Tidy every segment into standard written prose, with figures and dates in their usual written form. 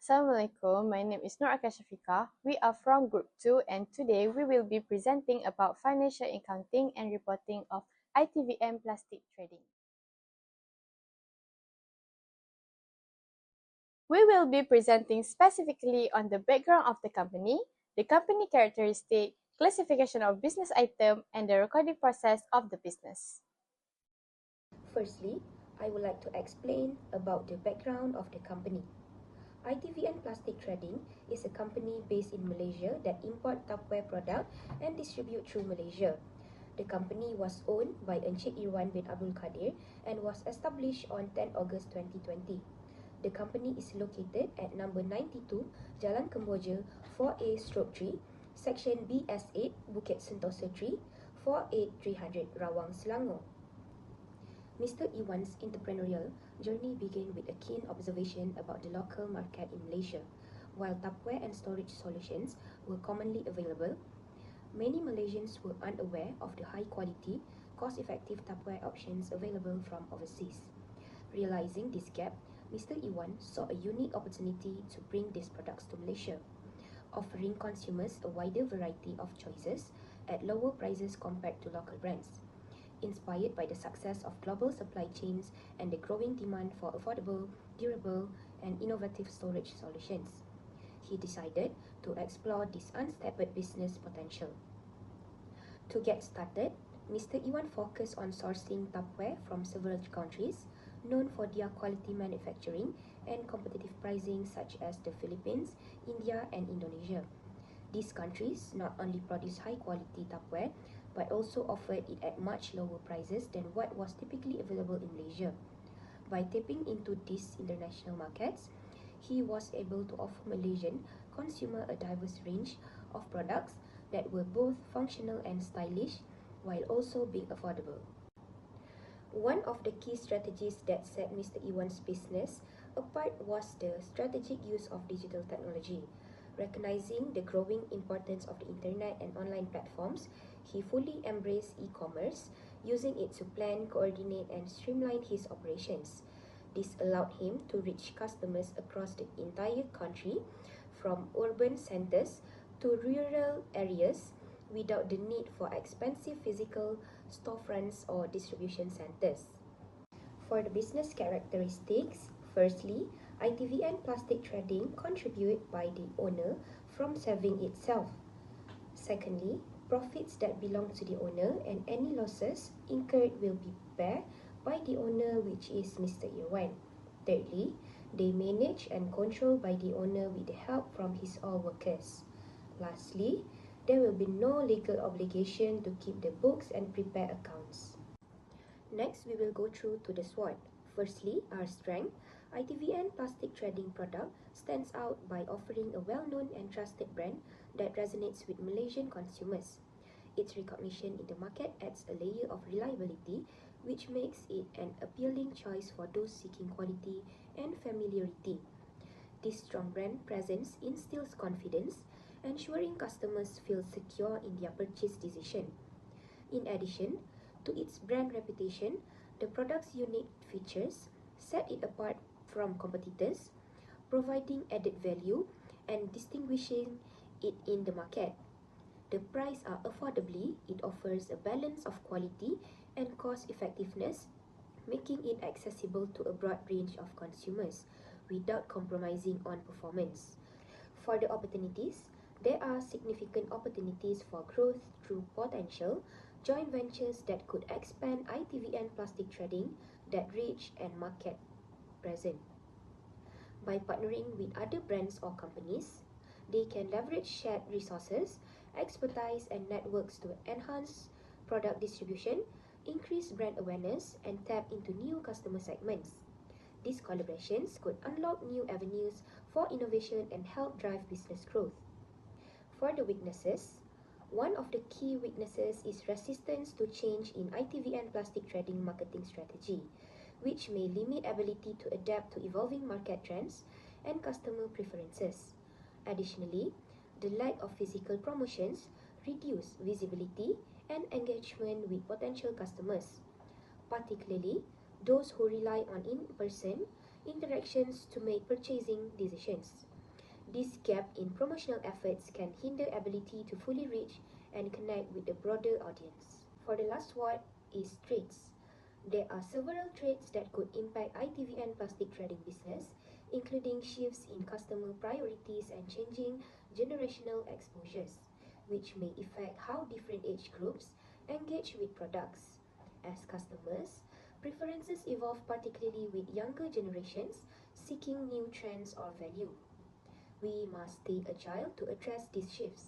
Assalamualaikum, my name is Nur Akashafika. We are from Group 2 and today we will be presenting about financial accounting and reporting of Itvn plastic trading. We will be presenting specifically on the background of the company characteristic, classification of business item, and the recording process of the business. Firstly, I would like to explain about the background of the company. Itvn Plastic Trading is a company based in Malaysia that import Tupperware product and distribute through Malaysia. The company was owned by Encik Irwan bin Abdul Kadir and was established on 10 August 2020. The company is located at number 92 Jalan Kemboja 4A/3, section BS8, Bukit Sentosa 3, 48300 Rawang, Selangor. Mr. Iwan's entrepreneurial journey began with a keen observation about the local market in Malaysia. While Tupperware and storage solutions were commonly available, many Malaysians were unaware of the high-quality, cost-effective Tupperware options available from overseas. Realizing this gap, Mr. Iwan saw a unique opportunity to bring these products to Malaysia, offering consumers a wider variety of choices at lower prices compared to local brands. Inspired by the success of global supply chains and the growing demand for affordable, durable, and innovative storage solutions, he decided to explore this untapped business potential. To get started, Mr. Iwan focused on sourcing Tupperware from several countries known for their quality manufacturing and competitive pricing, such as the Philippines, India, and Indonesia. These countries not only produce high-quality Tupperware, but also offered it at much lower prices than what was typically available in Malaysia. By tapping into these international markets, he was able to offer Malaysian consumer a diverse range of products that were both functional and stylish, while also being affordable. One of the key strategies that set Mr. Iwan's business apart was the strategic use of digital technology. Recognizing the growing importance of the internet and online platforms, he fully embraced e-commerce, using it to plan, coordinate, and streamline his operations. This allowed him to reach customers across the entire country, from urban centers to rural areas, without the need for expensive physical storefronts or distribution centers. For the business characteristics, firstly, Itvn Plastic Trading contribute by the owner from saving itself. Secondly, profits that belong to the owner and any losses incurred will be borne by the owner, which is Mr. Irwan. Thirdly, they manage and control by the owner with the help from his all workers. Lastly, there will be no legal obligation to keep the books and prepare accounts. Next, we will go through to the SWOT. Firstly, our strength. Itvn Plastic Trading product stands out by offering a well-known and trusted brand that resonates with Malaysian consumers. Its recognition in the market adds a layer of reliability, which makes it an appealing choice for those seeking quality and familiarity. This strong brand presence instills confidence, ensuring customers feel secure in their purchase decision. In addition to its brand reputation, the product's unique features set it apart from competitors, providing added value and distinguishing it in the market. The price are affordably, it offers a balance of quality and cost effectiveness, making it accessible to a broad range of consumers without compromising on performance. For the opportunities, there are significant opportunities for growth through potential joint ventures that could expand Itvn Plastic Trading that reach and market present. By partnering with other brands or companies, they can leverage shared resources, expertise, and networks to enhance product distribution, increase brand awareness, and tap into new customer segments. These collaborations could unlock new avenues for innovation and help drive business growth. For the weaknesses, one of the key weaknesses is resistance to change in Itvn Plastic Trading marketing strategy, which may limit ability to adapt to evolving market trends and customer preferences. Additionally, the lack of physical promotions reduce visibility and engagement with potential customers, particularly those who rely on in-person interactions to make purchasing decisions. This gap in promotional efforts can hinder ability to fully reach and connect with the broader audience. For the last one is traits. There are several traits that could impact ITVN plastic trading business, including shifts in customer priorities and changing generational exposures, which may affect how different age groups engage with products. As customers, preferences evolve particularly with younger generations seeking new trends or value. We must stay agile to address these shifts.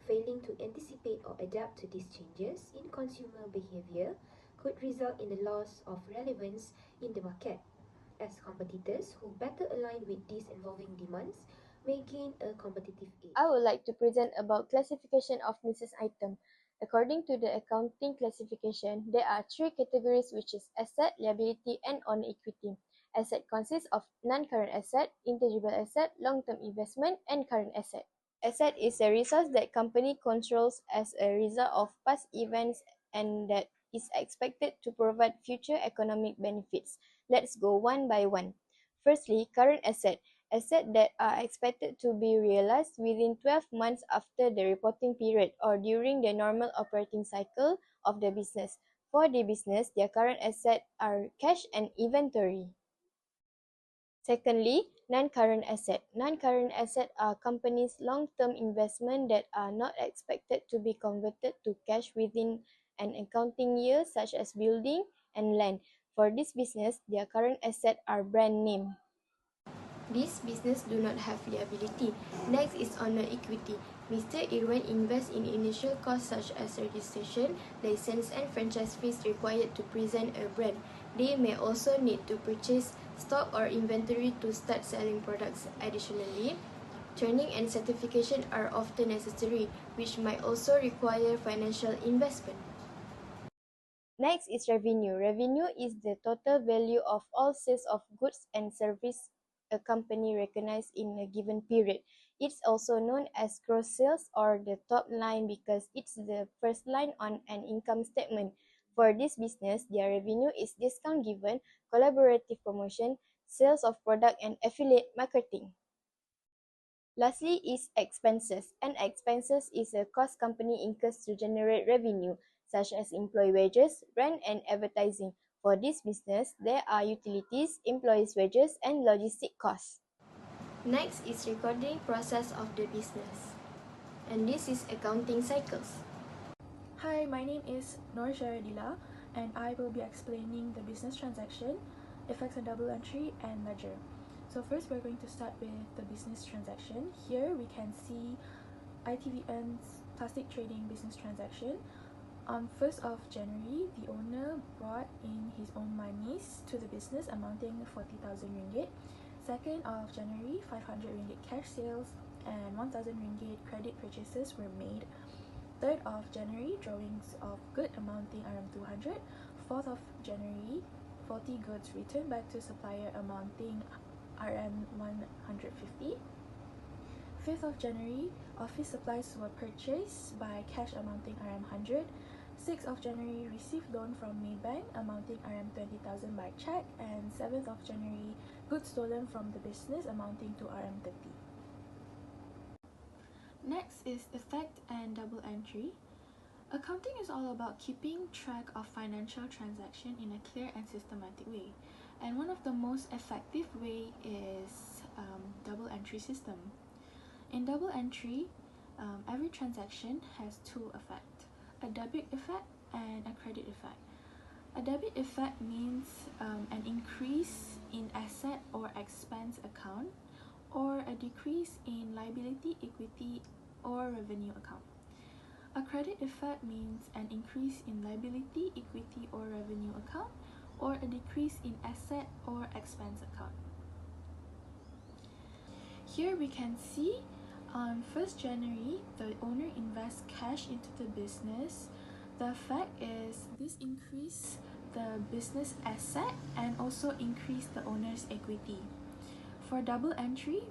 Failing to anticipate or adapt to these changes in consumer behavior could result in the loss of relevance in the market, as competitors who better align with these evolving demands may gain a competitive I edge. would like to present about classification of business item. According to the accounting classification, there are three categories, which is asset, liability, and owner equity. Asset consists of non-current asset, intangible asset, long-term investment, and current asset. Asset is a resource that company controls as a result of past events and that is expected to provide future economic benefits. Let's go one by one. Firstly, current asset. Assets that are expected to be realized within 12 months after the reporting period or during the normal operating cycle of the business. For the business, their current assets are cash and inventory. Secondly, non-current asset. Non-current asset are companies' long-term investment that are not expected to be converted to cash within an accounting year, such as building and land. For this business, their current assets are brand name. This business do not have liability. Next is owner equity. Mr. Irwin invests in initial costs such as registration, license, and franchise fees required to present a brand. They may also need to purchase stock or inventory to start selling products. Additionally, training and certification are often necessary, which might also require financial investment. Next is revenue. Revenue is the total value of all sales of goods and services a company recognizes in a given period. It's also known as gross sales or the top line because it's the first line on an income statement. For this business, their revenue is discount given, collaborative promotion, sales of product, and affiliate marketing. Lastly is expenses. And expenses is a cost company incurs to generate revenue, such as employee wages, rent, and advertising. For this business, there are utilities, employees' wages, and logistic costs. Next is recording process of the business. And this is accounting cycles. Hi, my name is Noor Sharadila, and I will be explaining the business transaction, effects on double entry, and ledger. So first, we're going to start with the business transaction. Here we can see ITVN's plastic trading business transaction. On 1st of January, the owner brought in his own monies to the business amounting 40,000 ringgit. 2nd of January, 500 ringgit cash sales and 1,000 ringgit credit purchases were made. 3rd of January, drawings of good amounting around 200. 4th of January, 40 goods returned back to supplier amounting RM 150. 5th of January, office supplies were purchased by cash amounting RM 100. 6th of January, received loan from Maybank amounting RM 20,000 by check. And 7th of January, goods stolen from the business amounting to RM 30. Next is effect and double entry. Accounting is all about keeping track of financial transactions in a clear and systematic way. And one of the most effective way is double entry system. In double entry, every transaction has two effects, a debit effect and a credit effect. A debit effect means an increase in asset or expense account or a decrease in liability, equity, or revenue account. A credit effect means an increase in liability, equity, or revenue account or a decrease in asset or expense account. Here we can see on 1st January, the owner invests cash into the business. The effect is this increase the business asset and also increase the owner's equity. For double entry,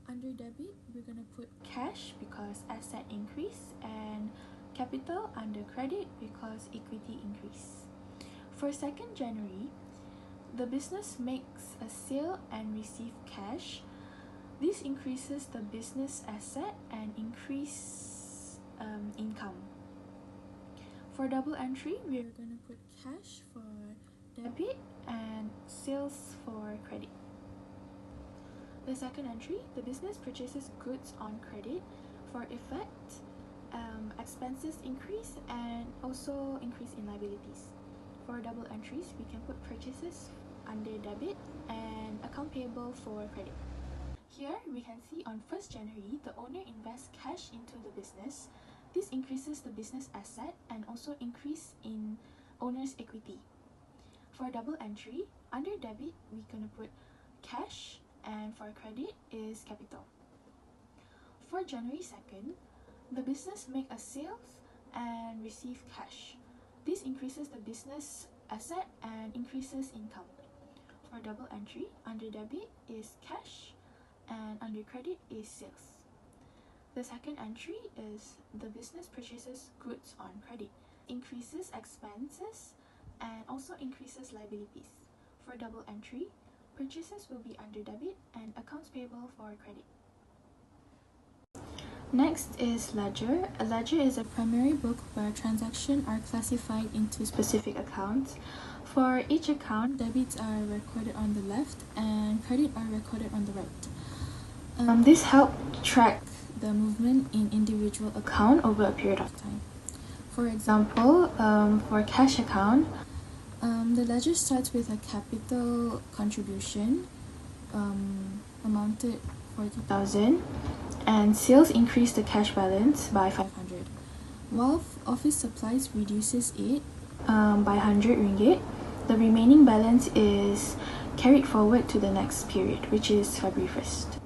under debit, we're going to put cash because asset increase and capital under credit because equity increase. For 2nd January, the business makes a sale and receive cash. This increases the business asset and increase income. For double entry, we are going to put cash for debit and sales for credit. The second entry, the business purchases goods on credit. For effect, expenses increase and also increase in liabilities. For double entries, we can put purchases under debit and account payable for credit. Here, we can see on 1st January, the owner invests cash into the business. This increases the business asset and also increase in owner's equity. For double entry, under debit, we're going to put cash, and for credit is capital. For January 2nd, the business make a sales and receive cash. This increases the business asset and increases income. For double entry, under debit is cash and under credit is sales. The second entry is the business purchases goods on credit, increases expenses and also increases liabilities. For double entry, purchases will be under debit and accounts payable for credit. Next is ledger. A ledger is a primary book where transactions are classified into specific accounts. For each account, debits are recorded on the left and credit are recorded on the right. This helps track the movement in individual account over a period of time. For example, for cash account, the ledger starts with a capital contribution amounted 40,000 and sales increase the cash balance by 500. While office supplies reduces it by 100 ringgit, the remaining balance is carried forward to the next period, which is February 1st.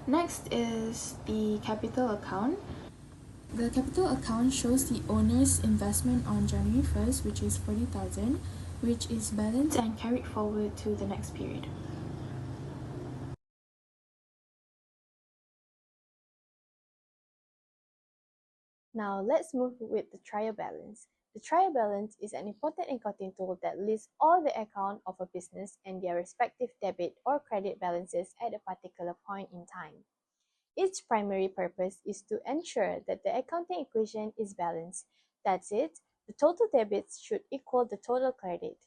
Next is the capital account. The capital account shows the owner's investment on January 1st, which is 40,000, which is balanced and carried forward to the next period. Now let's move with the trial balance. The trial balance is an important accounting tool that lists all the accounts of a business and their respective debit or credit balances at a particular point in time. Its primary purpose is to ensure that the accounting equation is balanced. That's it, the total debits should equal the total credit.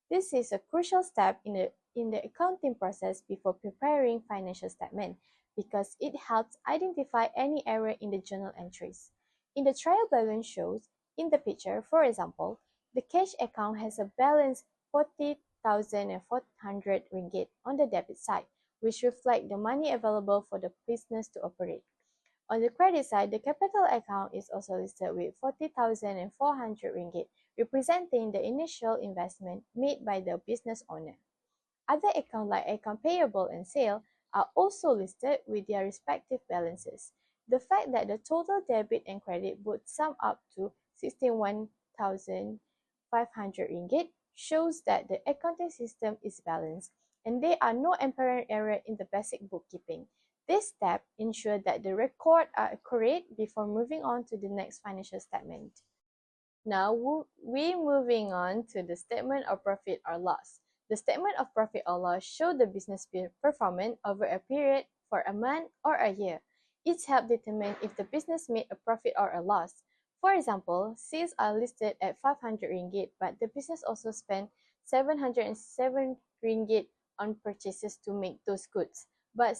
This is a crucial step in the accounting process before preparing financial statement because it helps identify any error in the journal entries. In the trial balance shows, in the picture, for example, the cash account has a balance 40,400 ringgit on the debit side, which reflect the money available for the business to operate. On the credit side, the capital account is also listed with 40,400 ringgit, representing the initial investment made by the business owner. Other accounts like account payable and sale are also listed with their respective balances. The fact that the total debit and credit would sum up to 61,500 ringgit shows that the accounting system is balanced and there are no apparent errors in the basic bookkeeping. This step ensures that the records are accurate before moving on to the next financial statement. Now we're moving on to the statement of profit or loss. The statement of profit or loss shows the business performance over a period for a month or a year. It helps determine if the business made a profit or a loss. For example, sales are listed at 500 ringgit, but the business also spent 707 ringgit on purchases to make those goods. But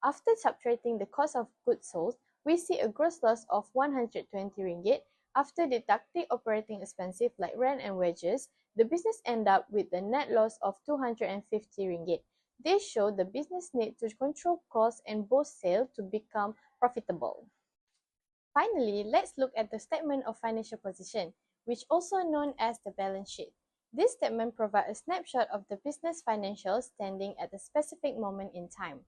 after subtracting the cost of goods sold, we see a gross loss of 120 ringgit. After deducting operating expenses like rent and wages, the business ends up with a net loss of 250 ringgit. This shows the business needs to control costs and boost sales to become profitable. Finally, let's look at the statement of financial position, which also known as the balance sheet. This statement provides a snapshot of the business financials standing at a specific moment in time.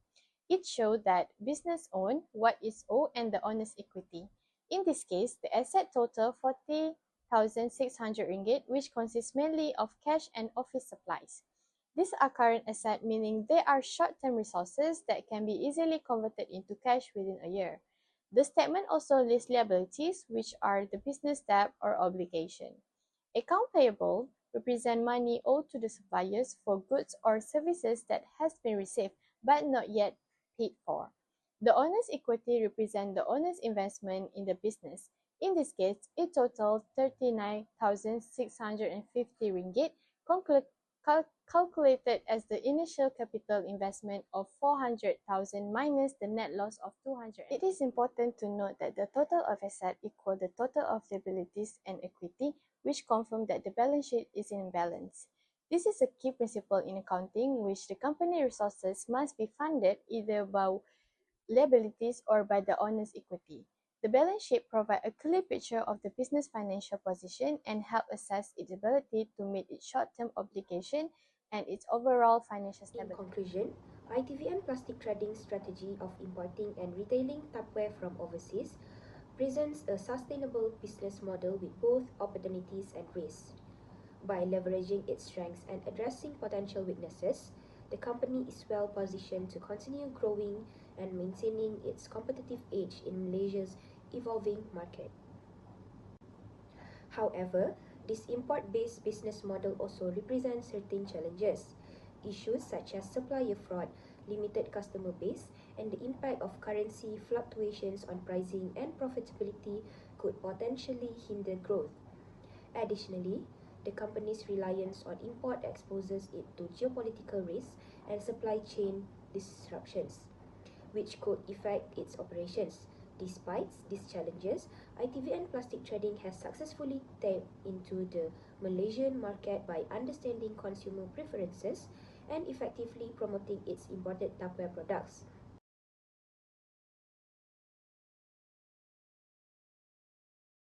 It shows that business owns what is owed and the owner's equity. In this case, the asset total 40,600 ringgit, which consists mainly of cash and office supplies. These are current assets, meaning they are short-term resources that can be easily converted into cash within a year. The statement also lists liabilities, which are the business debt or obligation. Account payable represent money owed to the suppliers for goods or services that has been received but not yet paid for. The owner's equity represents the owner's investment in the business. In this case, it totaled 39,650 ringgit, calculated as the initial capital investment of 400,000 minus the net loss of 200. It is important to note that the total of assets equal the total of liabilities and equity, which confirm that the balance sheet is in balance. This is a key principle in accounting, which the company resources must be funded either by liabilities or by the owner's equity. The balance sheet provides a clear picture of the business financial position and help assess its ability to meet its short-term obligation and its overall financial In stability. conclusion, Itvn Plastic Trading's strategy of importing and retailing Tupperware from overseas presents a sustainable business model with both opportunities and risks. By leveraging its strengths and addressing potential weaknesses, the company is well positioned to continue growing and maintaining its competitive edge in Malaysia's evolving market. However, this import-based business model also represents certain challenges. Issues such as supplier fraud, limited customer base, and the impact of currency fluctuations on pricing and profitability could potentially hinder growth. Additionally, the company's reliance on import exposes it to geopolitical risks and supply chain disruptions, which could affect its operations. Despite these challenges, Itvn Plastic Trading has successfully tapped into the Malaysian market by understanding consumer preferences and effectively promoting its imported Tupperware products.